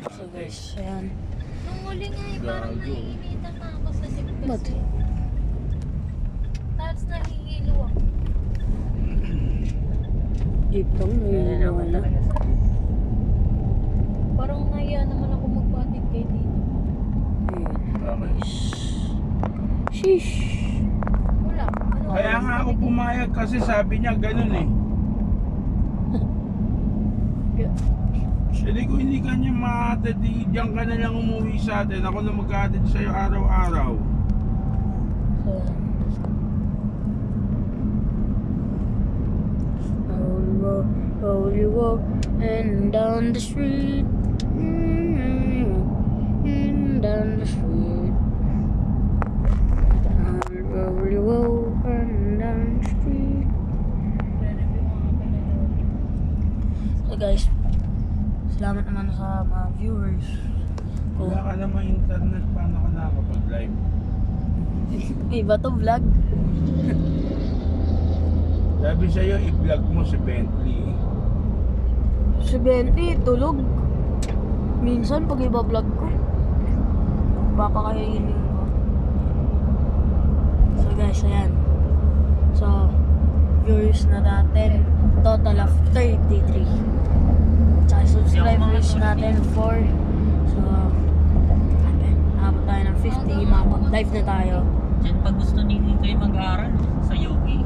So guys, ayan. Nung huli nga parang naiinitan na ako sa jeep Ba't? kasi. Tapos nahihilo ako. Jeep lang, Ganyan naman wala. talaga sa Parang nahiya naman ako magpatid kay dito. Ayan. Sheesh. Wala. Ano, Kaya nga ako pumayag kasi sabi niya ganun eh. Sabi ko hindi ka niya mahatid, diyan ka na lang umuwi sa atin. Ako na maghatid sa'yo araw-araw. So, holy walk, and down the street, and down the street. Holy walk, and down the street. So guys, salamat naman sa mga viewers. Wala ka naman internet, paano ka nakakapag-live? Iba to vlog. Sabi sa'yo, i-vlog mo si Bentley. Si Bentley, tulog. Minsan pag iba-vlog ko, papakainin ko. So guys, ayan. So, viewers na natin, total of 33. Tsaka subscribers natin 4. So, natin, abot tayo ng 50, makapag-live na tayo. Diyan pag gusto ninyo kayo mag-aaral sa Yogi.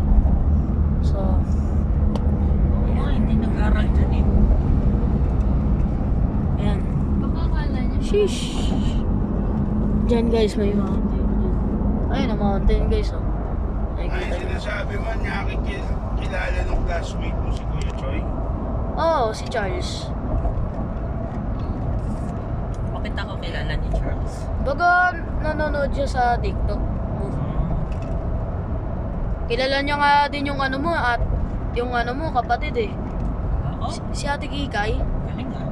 So, Oo, hindi nag-aaral dyan eh. ayan. Baka akala niya. Sheesh! Diyan guys, may mountain. Ayun ang mountain guys, oh. Ay, Nakikita niyo. sinasabi mo niya, kilala ng classmate mo si Kuya Choi. Oh, si Charles. Bakit ako kilala ni Charles? Baga nanonood siya sa TikTok. Kilala niya nga din yung ano mo at yung ano mo kapatid eh. Ako? Si Ate Kikay. Galing ah.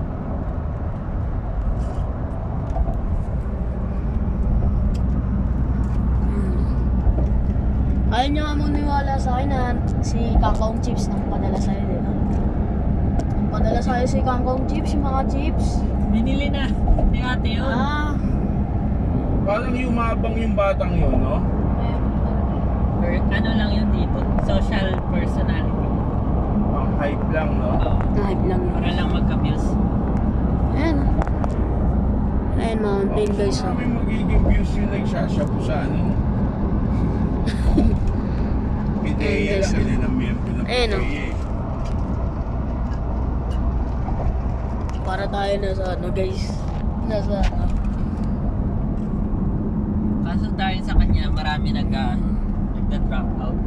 Ayaw niya nga maniwala sa akin na si Kangkong Chips nang padala sa'yo din. Nang padala sa'yo si Kangkong Chips, yung mga chips. Binili na ni ate yun. Ah, Parang yumabang yung batang yun, no? Or ano lang yun dito, social personality. Ang hype lang, no? Oo. nahype lang yun. Para lang magka-views. Ayan. Ayan, mountain guys. Oh. May magiging views yung nagsashabu sa ano. Ideya lang yun ang miyempre ng Ayun, oh. Ideya. Para tayo nasa ano guys. Nasa ano. Kaso dahil sa kanya, marami nagda-drop out.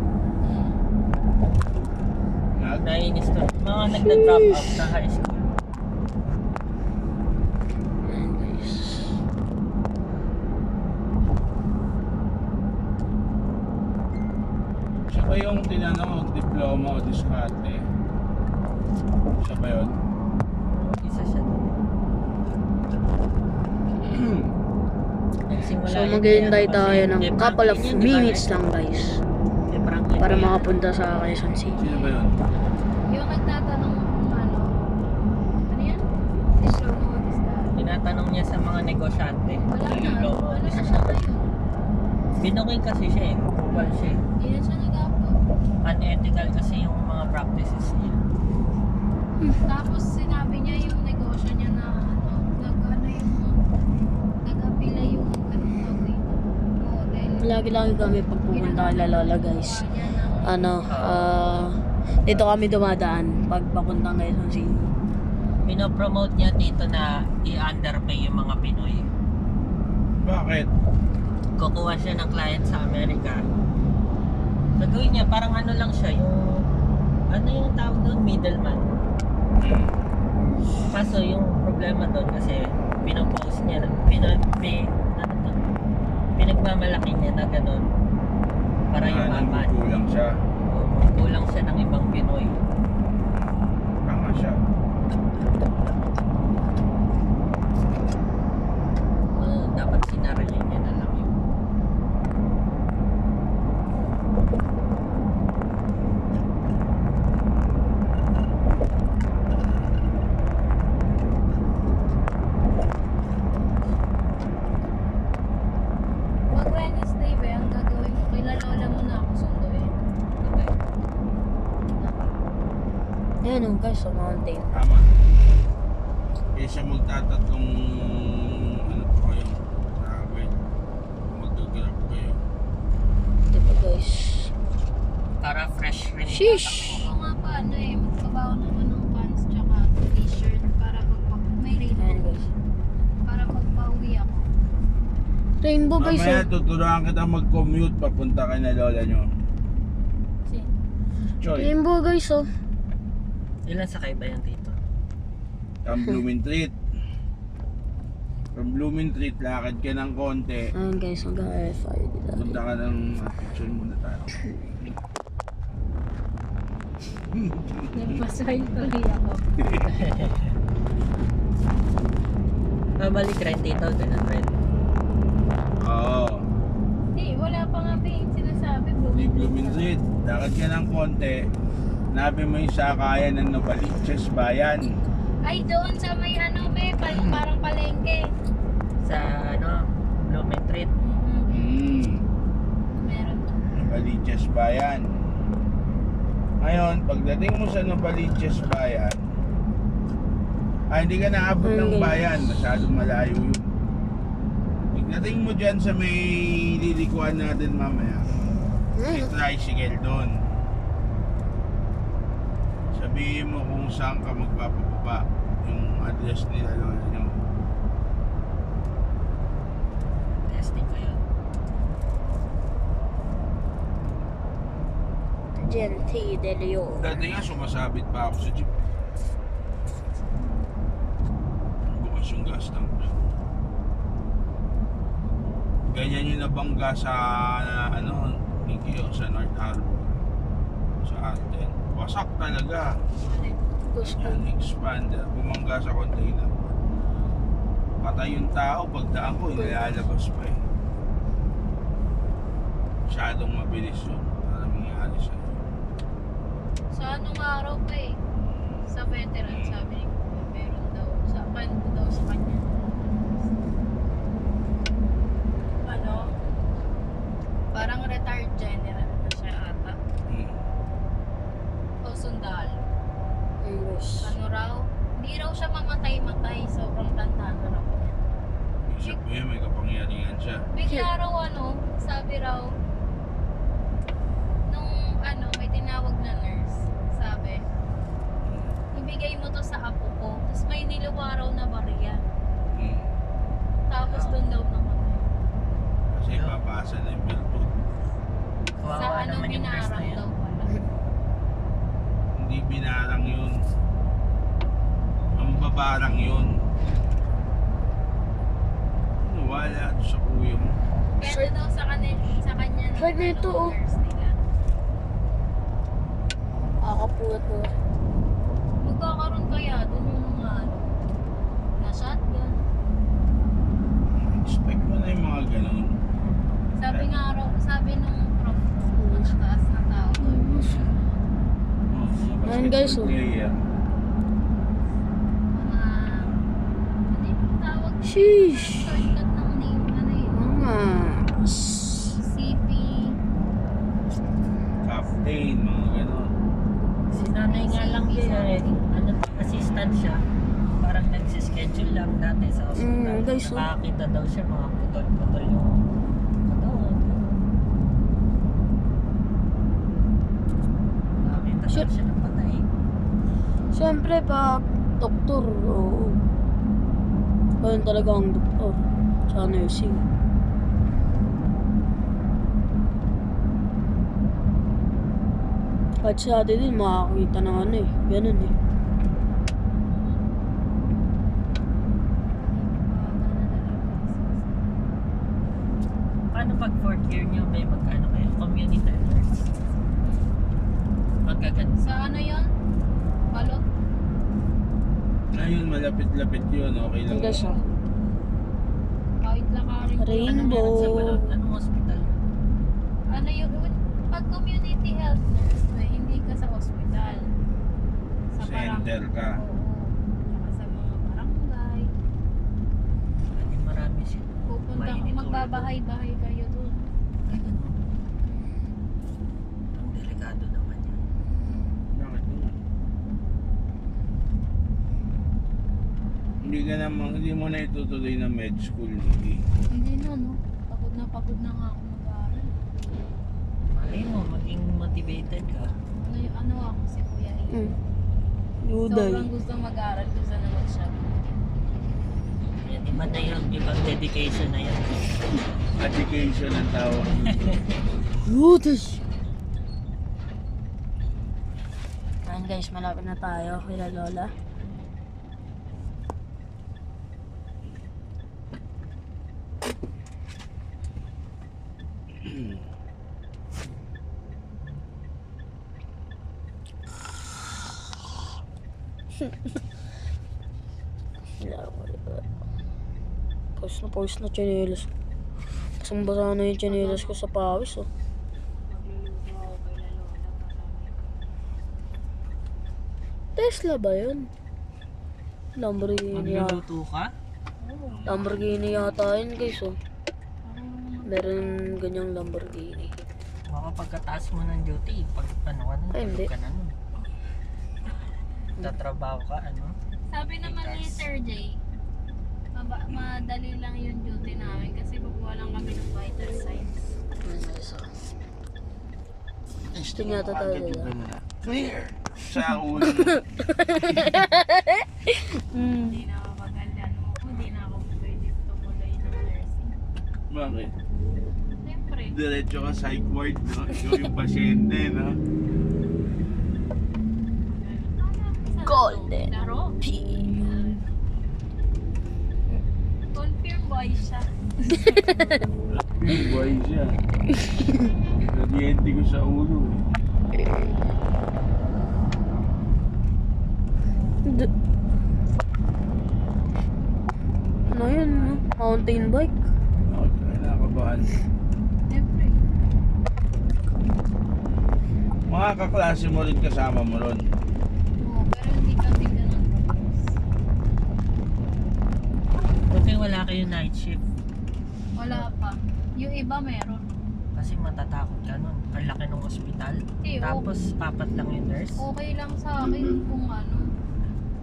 Nainis to. Mga nagda-drop out sa high school. Ayan guys. Siya ba yung tinanong, diploma o diskarte? Siya ba yun? Isa siya doon. Nagsimula So yun maghihintay kaya tayo kasi ng kay couple of Franklin yun, di ba? minutes lang guys. Kay Franklin Para yun. makapunta sa Quezon City. Sino ba yun? Yung nagtatanong kung ano yan? Diploma o discard? Tinatanong niya sa mga negosyante. Wala na. Diploma o Wala na siya diskarte. ngayon. Binuking kasi siya eh. Kupal siya eh. Hindi na siya nag-upload. Unethical kasi yung mga practices niya. Tapos sinabi niya yung negosyo niya na nag-apila yung anong tawag dito? Model. Lagi-lagi kami pag pupunta kay Lola guys. Ano, dito kami dumadaan pag papuntang Quezon City. Pinopromote niya dito na i-underpay yung mga Pinoy. Bakit? Kukuha siya ng client sa Amerika. Gagawin niya, parang ano lang siya, yung ano yung tawag doon, middleman. Kaso yung problema doon kasi pinopost niya, pinagmamalaki niya na ganun para yumaman. Kulang siya. Kulang siya ng ibang Pinoy. Tama siya. Dapat sinarili niya na lang yun. guys, sa mountain. Tama. Kaysa magtatatlong ano pa kayo, travel. Mag-grab kayo. Diba guys? Para fresh rin. Sheesh! Oo nga pa, ano eh, magbabaw naman ng pants tsaka t-shirt para pag may Ayan rainbow. guys. Para pagpauwi ako. Rainbow guys, Mamaya oh. tuturuan kita mag-commute papunta kay na lola nyo. Kasi, Choy, Rainbow guys, oh. Ilan sakay ba yan dito? from Blooming Treat. From Blooming Treat, lakad ka ng konti. Ayan guys, mag-RFID tayo. Punta ka ng picture muna tayo. nagpasahil tuloy ako. Babalik rin dito, ganun rin. Oo. Hindi, wala pa nga pa yung sinasabi. Di Blooming Treat, lakad ka ng konti. Hanapin mo yung sakayan ng Novaliches Bayan. Ay, doon sa may ano, may parang palengke. Sa ano, Blooming Treat. Meron to. Novaliches Bayan. Ngayon, pagdating mo sa Novaliches Bayan, hindi ka naabot ng bayan, masyadong malayo yun. Pagdating mo dyan sa may lilikuan natin mamaya, may tricycle doon. Sabihin mo kung saan ka magpapababa, yung address nila lola nyo. Testing ko yun. Gente de Leon. Dati nga sumasabit pa ako sa jeep. Bukas yung gas tank doon. Ganyan yung nabangga sa ano, Nikio, sa North Harbor. Sa Arden. Wasak talaga. Gusto. Yan, expander. Bumangga sa container. Patay yung tao, pagdaan ko, nilalabas pa eh. Masyadong mabilis yun. Para mangyari sa'yo. Sa anong araw pa eh. Sa veteran, sabi ni Kuya, meron daw. Sa kanya. Ano? Parang retired general na siya ata. O sundalo. Ayan guys. Ano raw? Hindi raw siya mamatay-matay. Sobrang tanda na raw niya. Ibig sabihin, may kapangyarihan siya. Bigla raw sabi raw, nung may tinawag na nurse, sabi, ibigay mo to sa apo ko. Tapos may niluwa raw na bariya. Tapos doon daw namatay. Kasi papasa na yung biltod. Sa Kawawa naman yung nurse na binarang yun. daw pala. Hindi binarang yun. Ang babarang yun. Wala sa kuya mo. Kaya daw sa kanya Saan nito, oh? nurse nila. Akapulat mo. Magkakaroon kaya doon yung mga na shotgun. Expect mo na yung mga ganun. Sabi nga raw, sabi nung prof, matataas na tao doon. Ayan, guys, oh. Player. Mga, ano yung tawag? Sheesh! Shortcut ng name, ano yun? Mga... CP. Captain, mga ganun. Si nanay nga lang din eh. Ano, assistant siya. Parang nagsischedule lang dati sa hospital. guys, oh. Nakakita daw siya mga putol-putol yung katawan. Nakakita daw Shit. siya ng patay. Siyempre, pag doktor, oo. Ganun talaga ang doktor. Sa nursing. Kahit sa atin din, makakita ng ano eh. Ganun eh. Paano pag fourth year niyo may magkano kayo? Community nurse. Magaganda. Sa ano yun? Balot? Ngayon, malapit-lapit yun. Okay lang. Ang guys, oh. Kahit lakarin ko. Rainbow. Sa balot, anong hospital yun? Ano yun? Pag community health nurse, hindi ka sa ospital. Sa Center ka. Oo. Tsaka sa mga barangay. Laging marami siya. Pupunta, Mainit ulo magbabahay-bahay kayo dun. doon. Ang delikado naman yun. Bakit naman? hindi mo na itutuloy na med school, hindi. Hindi na, no? Pagod na nga ako mag-aaral. Malay mo, maging motivated ka. Ano ako si Kuya Ian. Yuday. Sobrang gusto mag-aaral, gusto naman siya. Yan, iba na yun, ibang dedication na yan. Education ang tawag. Yuday. Ayan guys, malapit na tayo kila Lola. Pawis na tsinelas. Basang-basa na yung tsinelas ko sa pawis, oh. Magluluto ako kay la Lola para Tesla ba yun? Lamborghini yata. Magluluto ka? Lamborghini yata yun guys, oh. Meron ganyang Lamborghini. Baka pagkataas mo ng duty, pag ano ka nun, Ay, hindi. tulog ka na nun. Tatrabaho ka, ano? Sabi naman ni Sir Jay, madali lang yung duty namin kasi kukuha lang kami ng vital signs. Gusto niya ito tayo nila. Clear! Sa ulo. Hindi na ako hindi na ako pwede tumuloy ng nursing. Bakit? Siyempre. Diretso ka psych ward, no? Ikaw yung pasyente, no? Golden. Laro. P. Confirm boy siya. Big boy siya. Gradiente ko sa ulo, eh. Ano yun, no? Mountain bike? Ako, nakabahan. Siyempre. Mga kaklase mo rin kasama mo ron. Oo, pero hindi kami ganun tapos. Buti wala kayo night shift. Wala pa. Yung iba meron. Kasi matatakot ka nun. Ang laki ng ospital. Eh, Tapos apat lang yung nurse. Okay lang sa akin kung ano,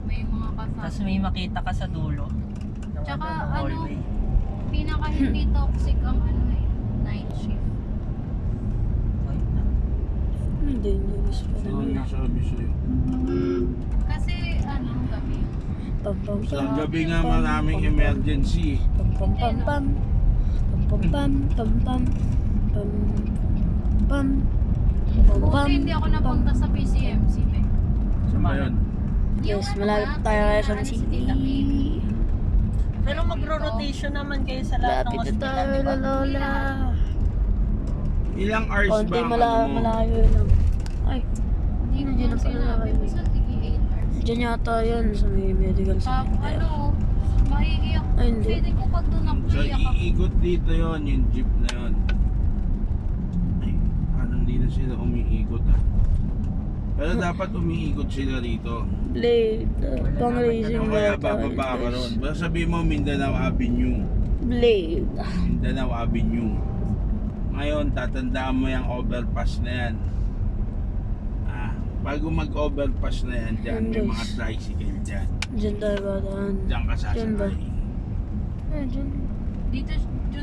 may mga Tapos kasama. may makita ka sa dulo. Ng Tsaka, ng hallway. Pinaka hindi toxic ang ano eh, night shift. Ay, na. Hindi, news pa Sino naman. yung sabi sa'yo? Kasi ano, gabi. Pam pam Sa pam. gabi nga maraming emergency. Pam pam pam pam. Pam pam pam pam pam pam pam pam. Buti hindi ako napunta sa PCMC, be. Saan ba yun? Yes, Yung ano malapit nga, tayo kay yung San ano, si City. Tita Kim. Pero magro-rotation naman kayo sa lahat ng Lapit na hospital, tayo, di ba? Lola. Ilang hours Konti ba ang ano mo? malayo lang. Ay, Hindi ko Nandiyan na na pala sinabi. kayo. Basta tigi 8 hours. dyan yata yun sa may medical center. Ano, maiiyak. Ay, hindi. Pwede ko pag doon ako So iiyak ako. iikot dito yon yung jeep na yon. Ay, parang di na sila umiikot, ah. Pero dapat umiikot sila rito. Blade. Pang racing Ano kaya yata. bababa ka ron? Basta sabihin mo Mindanao Avenue. Blade. Mindanao Avenue. Ngayon, tatandaan mo yung overpass na yan. Bago mag-overpass na yan dyan, may mga tricycle dyan. Dyan tayo ba daan? Diyan ka Dyan ba? sasakay. Dyan. Dito,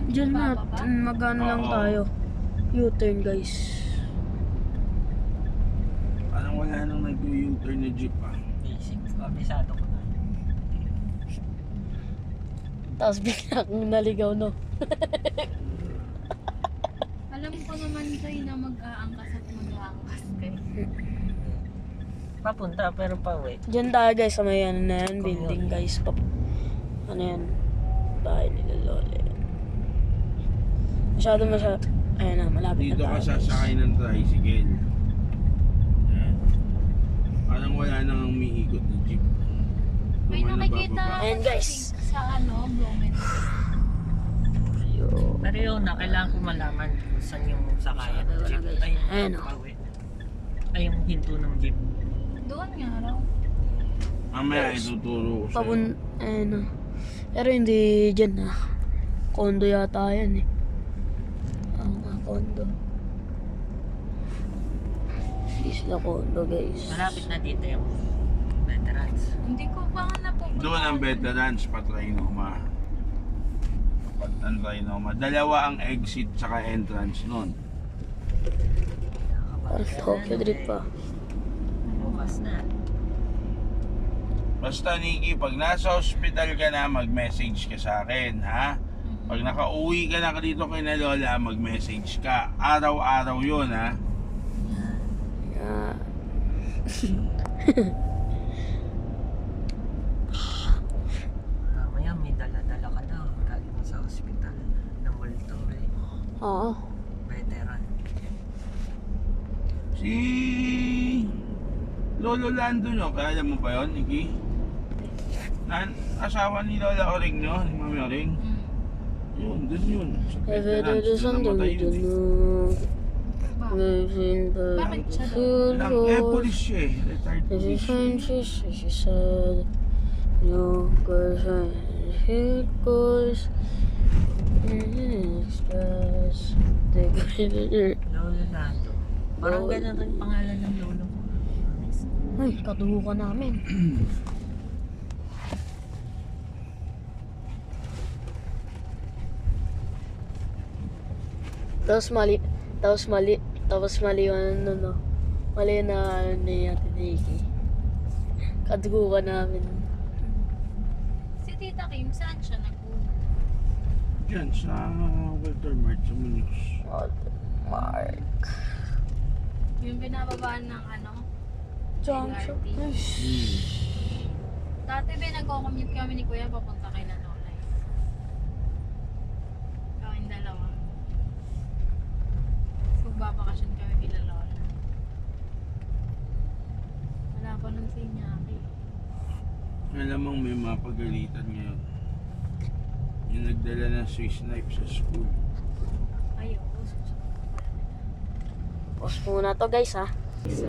Dyan na. bababa? Magano lang Oo. tayo. U-turn guys. Parang wala nang nag-U-turn na jeep, ah. Basic. Kabisado ko na. Tapos bigla kong naligaw, no? Alam ko naman kayo na mag-aangkas at mag-aangkas kayo. Papunta pero pauwi. Dyan tayo guys sa may ano na yan, building guys. Ano yan? Bahay nila Lola. Masyado. Ayun na, malapit Dito na ka tayo. sasakay ng tricycle. Yan. Parang wala nang umiikot na jeep. May Naman nakikita nabababa. Ayan, guys. sa ano, Blooming. Pero yun na, kailangan ko malaman kung saan yung sakayan ng jeep. Ay, Ayan, oh. pauwi. Ay, yung hinto ng jeep. Doon nga raw. Mamaya ituturo ko sa'yo. Ayun na. Pero hindi dyan na. Kondo yata yan eh. Oo nga, kondo. Hindi sila kondo guys. Malapit na dito yung better veterans. Hindi ko pa nga napupunta. Doon ang veterans, Patrinoma. Ang Trinoma. Dalawa ang exit saka entrance nun. Parang Tokyo Drift pa. Bukas na. Basta Nikki, pag nasa hospital ka na, mag-message ka sa akin, ha? Pag nakauwi ka na dito kay na Lola, mag-message ka. Araw-araw yun, ha? Yeah. Mamaya may dala-dala ka na galing mo sa hospital ng multo eh. Oo. Veteran. Si Lolo Lando nyo, kaya alam mo ba yun, Nikki? Asawa ni Lola Oring nyo, ni Mami Oring. Yun, dun yun. Sa Every day veterans, there's dun something namatay we yun, don't eh. know. Bakit? Living Bakit siya daw? good Lang, police siya eh. Retired Every police. time she said, no girlfriend, here it goes. Express. Lolo Lando. Parang ganun rin pangalan ng lolo ko. Ay, katuho ka namin. Tapos mali yung ano, no? Mali na ano ni Ate Nikki. Katuho ka namin. Si Tita Kim, saan siya nagpuno? Diyan sa Walter Mart sa Muñoz. Mark. Yung binababaan ng ano? Junction. LRT. Dati nagko-commute kami ni Kuya papunta kay Nanolay. Kaming dalawa. So, babakasyon kami kila Lola. Wala pa nun si Iñaki. Alam mong may mapagalitan ngayon. Yung nagdala ng Swiss knife sa school. Ayaw, susunod pa pala nila. Pause muna to guys ha. Sa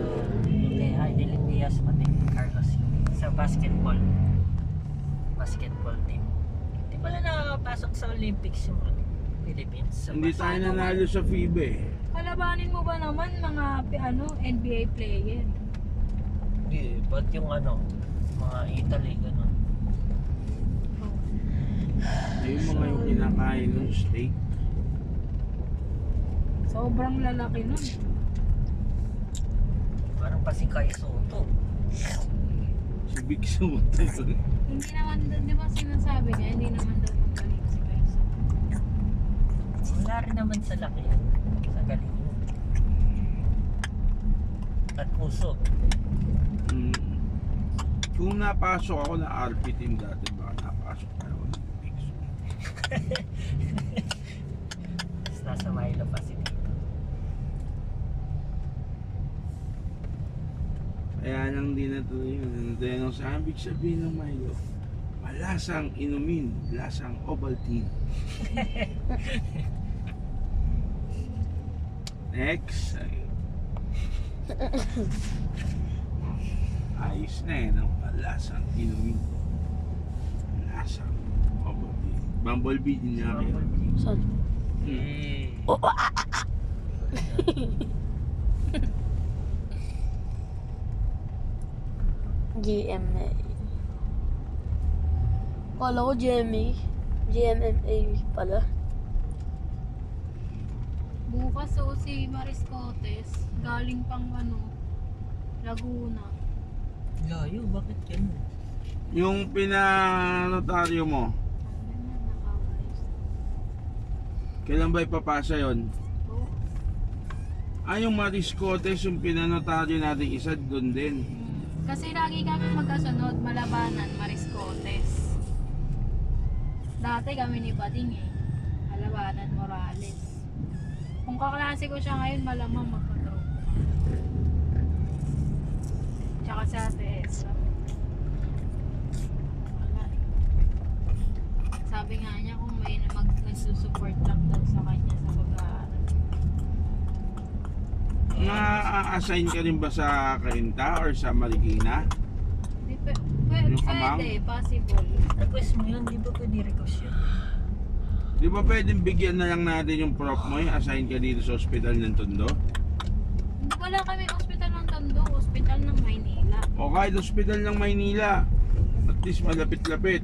kay Ardelin Diaz pati Carlos sa basketball team. Di pala nakakapasok sa Olympics yung Philippines. Sa Hindi tayo nanalo sa FIBA eh. Kalabanin mo ba naman mga NBA player? Hindi, ba't yung mga Italy gano'n. Yung mga yung kinakain ng steak. Sobrang lalaki nun. Parang pasing kay Soto. Si Big Soto. Hindi naman doon, di ba sinasabi niya, hindi naman daw magaling si Kaiso. Wala rin naman sa laki yun. Sa galing yun. At puso. Kung napasok ako na RP team dati, baka napasok na ako ng Big Soto. Tapos nasa Milo pa si Tito. Kaya nang di natuloy yun. Ano tayo nang sa ibig sabihin ng Milo? Malasang inumin, lasang Ovaltine. Next. Ayos na eh, no? Malasang inumin. Lasang Ovaltine. Bumblebee din niya kayo. Saan? GMA. Kala ko GMMA pala. Bukas si Mariscotes, galing pang Laguna. Layo, bakit ganun? Yung pinanotaryo mo, kailan ba ipapasa yon? Yung Mariscotes, yung pinanotaryo natin isa doon din. Kasi lagi kami magkasunod, Malabanan, Mariscotes. Dati kami ni Bading Malabanan, Morales. Kung kaklase ko siya ngayon, malamang magpa-drop. Tsaka sa TS. Wala Sabi nga niya kung may nagsusupport lang daw sa kanya sa pag-aaral. Na-assign ka rin ba sa Cainta or sa Marikina? Yung Kamang? Pwede, possible. Request mo yun, di ba pwede request yun? Di ba pwedeng bigyan na lang natin yung prop mo, assign ka dito sa ospital ng Tondo? Wala kami hospital ng Tondo, hospital ng Maynila. O kahit hospital ng Maynila. At least malapit-lapit.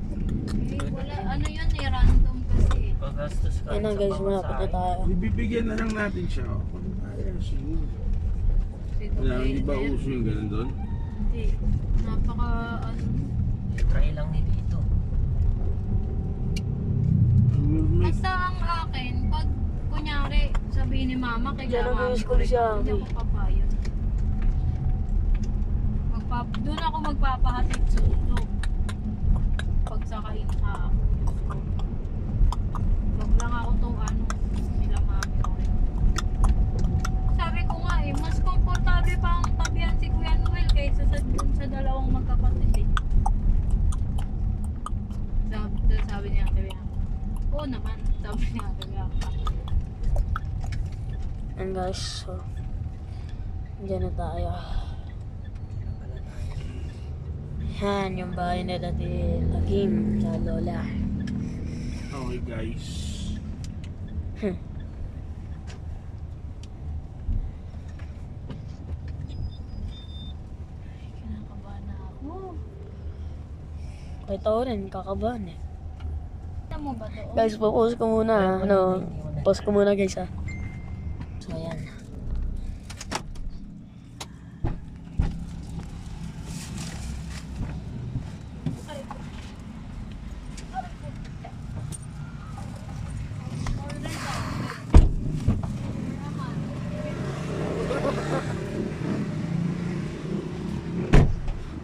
Wala, ano yun eh, random kasi. Pagastos ka Ayun na guys, malapit na tayo. Ibibigyan na lang natin siya. O, kaya siguro. Wala, hindi ba uso yung ganun doon? Hindi. Napaka, ano. Try lang ni Dito. Basta ang akin, pag kunyari, sabihin ni mama, kay Diyan ang mami school ko rin, siya, hindi ako papayag. Doon ako magpapahatid sundo. Pagsakain sa ako. Wag lang ako to, ano, nila mami ko rin. Sabi ko nga eh, mas komportable pa ang tabihan si Kuya Noel kaysa sa dalawang magkapatid eh. Sabi niya, oo naman, sabi niya, And guys, so, dyan na tayo. Yan, yung bahay na dati Lagim sa Lola. Okay guys. kinakabahan na ako. Kahit ako rin, kakabahan eh. Kita mo ba doon? Guys, pause ko muna. Ano, pause ko muna guys ha. So, ayan.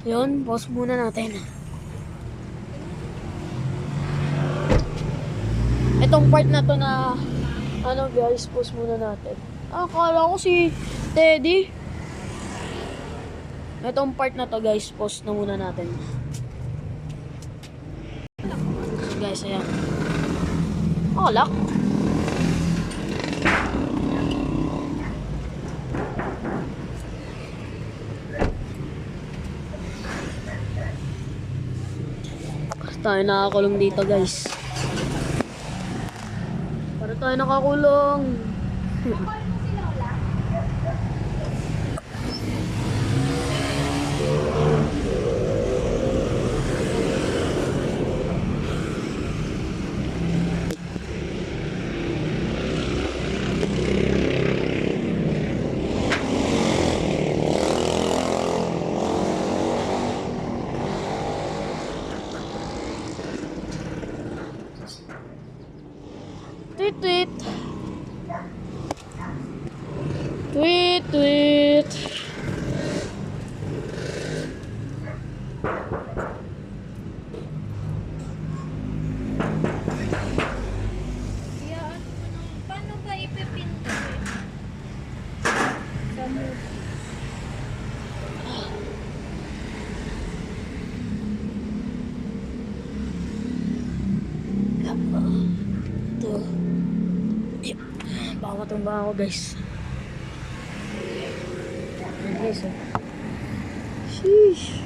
Yun, pause muna natin. Itong part na to na ano guys, pause muna natin. Akala ko si Teddy. Itong part na to guys, pause na muna natin. Guys, ayan. Oh, lock. Tayo nakakulong dito guys. Para tayo nakakulong. Tweet tweet. Tweet tweet. Kaya ano mo nang, paano ba ipipinto eh? Sa movie. Ito. Yeah. Baka matumba ako guys. Ayan guys oh. Sheesh.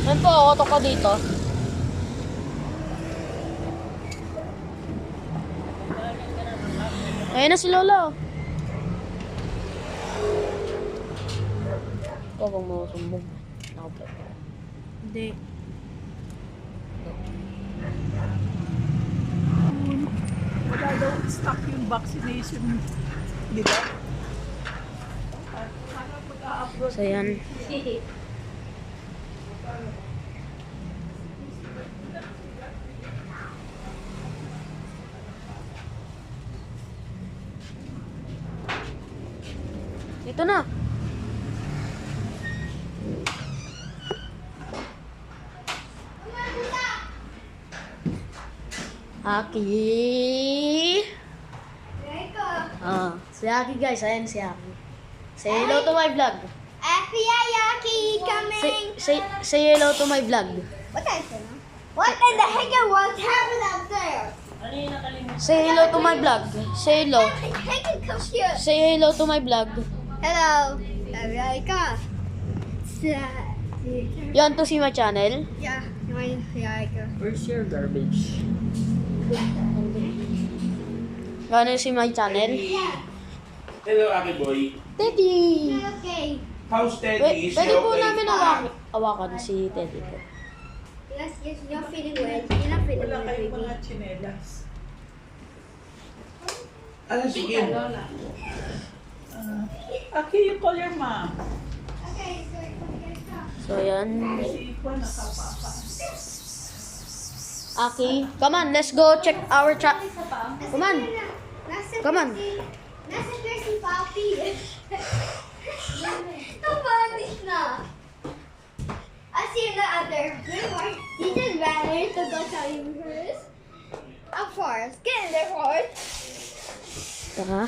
Saan po ako to ka dito? Ayun na si Lola. Ikaw bang masumbong? Nakapot. Hindi. Wala daw stock yung vaccination. Di ba? Para pag-a-upload. So yan. Ito na. Aki. Si Aki guys, ayan si Aki. Say hello to my vlog. Yaki coming. Say hello to my vlog. What I say now? What in the heck was happening upstairs? Ano yung nakalimutan? Say hello to my vlog. Say hello. Heck come here. Say hello to my vlog. Hello, America. You want to see my channel? Yeah, America. Where's your garbage? You want to see my channel? Yeah. Hello, Aki Boy. Teddy! Okay. How's Teddy? Is he Pwede po okay? namin awakan si Teddy po. Yes, you're feeling well. You're not feeling Wala well, kayong baby. mga tsinelas. Ano si Kim? Lola. Aki, you call your mom. Okay, so you're stop. So, yan. Si Juan nakapapa. Aki, come on, let's go check our chat. Come on. Come on. Nasa si Papi. Nabanis na. I see the other. He just ran here to go tell you first. Of course. Get in there, Forrest. Tara.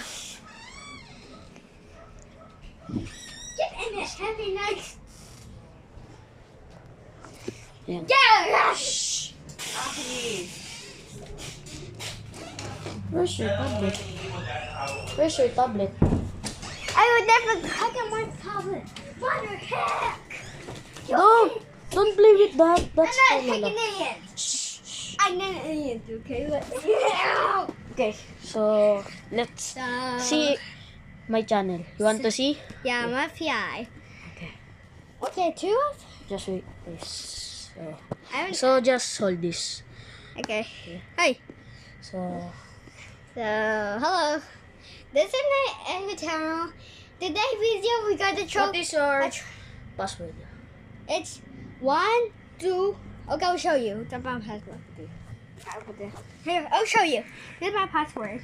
Get in it. Happy night. Yan. Yeah. Aki. Where's your tablet? Where's your tablet? I would never hug on my tablet. What the heck? Don't play with that. That's I'm for not Lola. an idiot. I'm not an idiot, okay? Okay, so let's see my channel. You want to see? Yeah, my PI. Okay. Okay, two of? Just wait. This. So, So just hold this. okay. Hey. So So, hello. This is my channel. Today video we got the what is your a tr- password? It's 1, 2. Okay, I'll show you. That's my password. I'll put it here. I'll show you. Here's my password.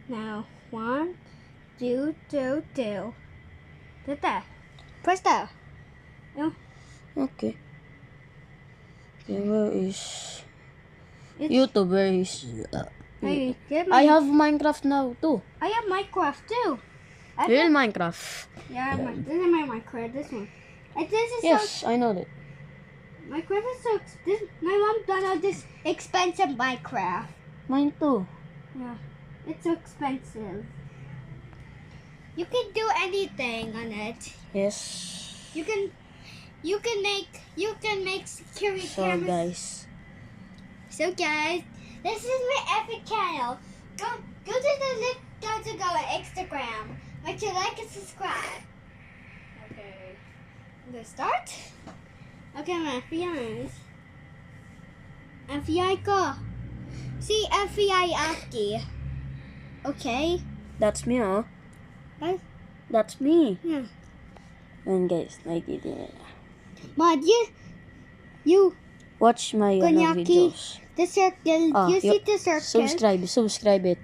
Now, 1, 2, 2, 2. Did that? Press that. Okay. Okay, where is It's- YouTube? Where is? Hey, get I my, have Minecraft now too. I have Minecraft too. I Real Minecraft. Yeah, this is my Minecraft. This one. And this is Yes, I know that. Minecraft is so. My mom downloaded this expensive Minecraft. Mine too. Yeah, it's so expensive. You can do anything on it. Yes. You can make security So cameras. guys, So guys, this is my epic channel. Go to the link down to go on Instagram. Make sure like and subscribe. Okay. Let's start. Okay, my friends. FBI ko. See FBI Aki. Okay. that's me, oh. Guys, That's me. yeah. And guys, nakikita niyo na. Mod, you Watch my Konyaki. videos. the circle. You see the circle? Subscribe it.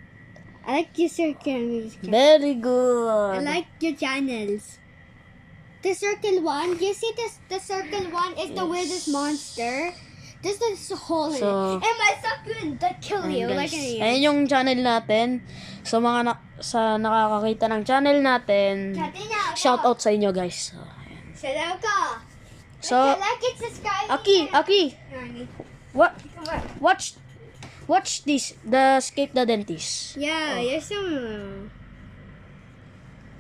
I like your circle. Very I good. like your channels. The circle one, you see this? The circle one is the Yes. weirdest monster. This is a hole in So- it. And my sucker that kill you. Ayan, Like guys. an Ayan yung channel natin. So mga sa nakakakita ng channel natin, shout out sa inyo guys. So, ayan. Shout out ka. So, Like it, subscribe. Aki, watch this, the Escape the Dentist. Yeah, you're so.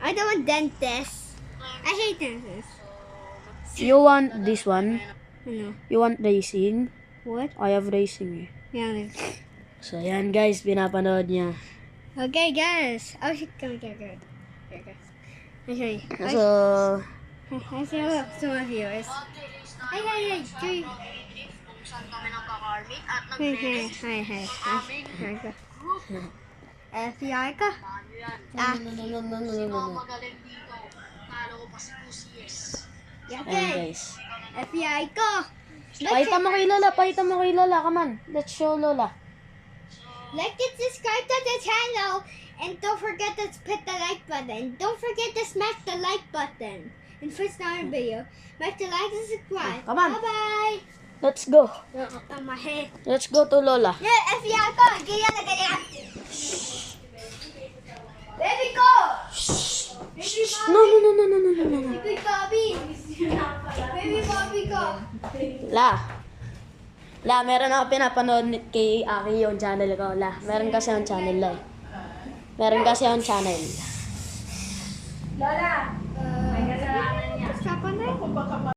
I don't want dentist. I hate dentists. You want this one? No. You want racing? What? I have racing eh. Yeah. So, ayan guys, pinapanood niya. Okay, guys. Oh, come here, good. Here, guys. I'll show you. So, I see to my viewers. Hi. FBI ka? Ah. ayan Okay. guys. FBI ko. Pakita mo kay Lola, come on. Let's show Lola. Like and subscribe to the channel. And don't forget to hit the like button. Don't forget to smash the like button. And first another video. Smash the like and subscribe. Come on. Bye-bye. Let's go. On my head. Let's go to Lola. Yeah, FBI ko. Ganyan na ganyan. Baby ko. Baby No. Baby Bobby. Baby Bobby ko. La, meron ako pinapanood kay Aki yung channel ko. La, meron kasi yung channel lang. Meron kasi akong channel. Lola, may kasalanan niya. Stop on there.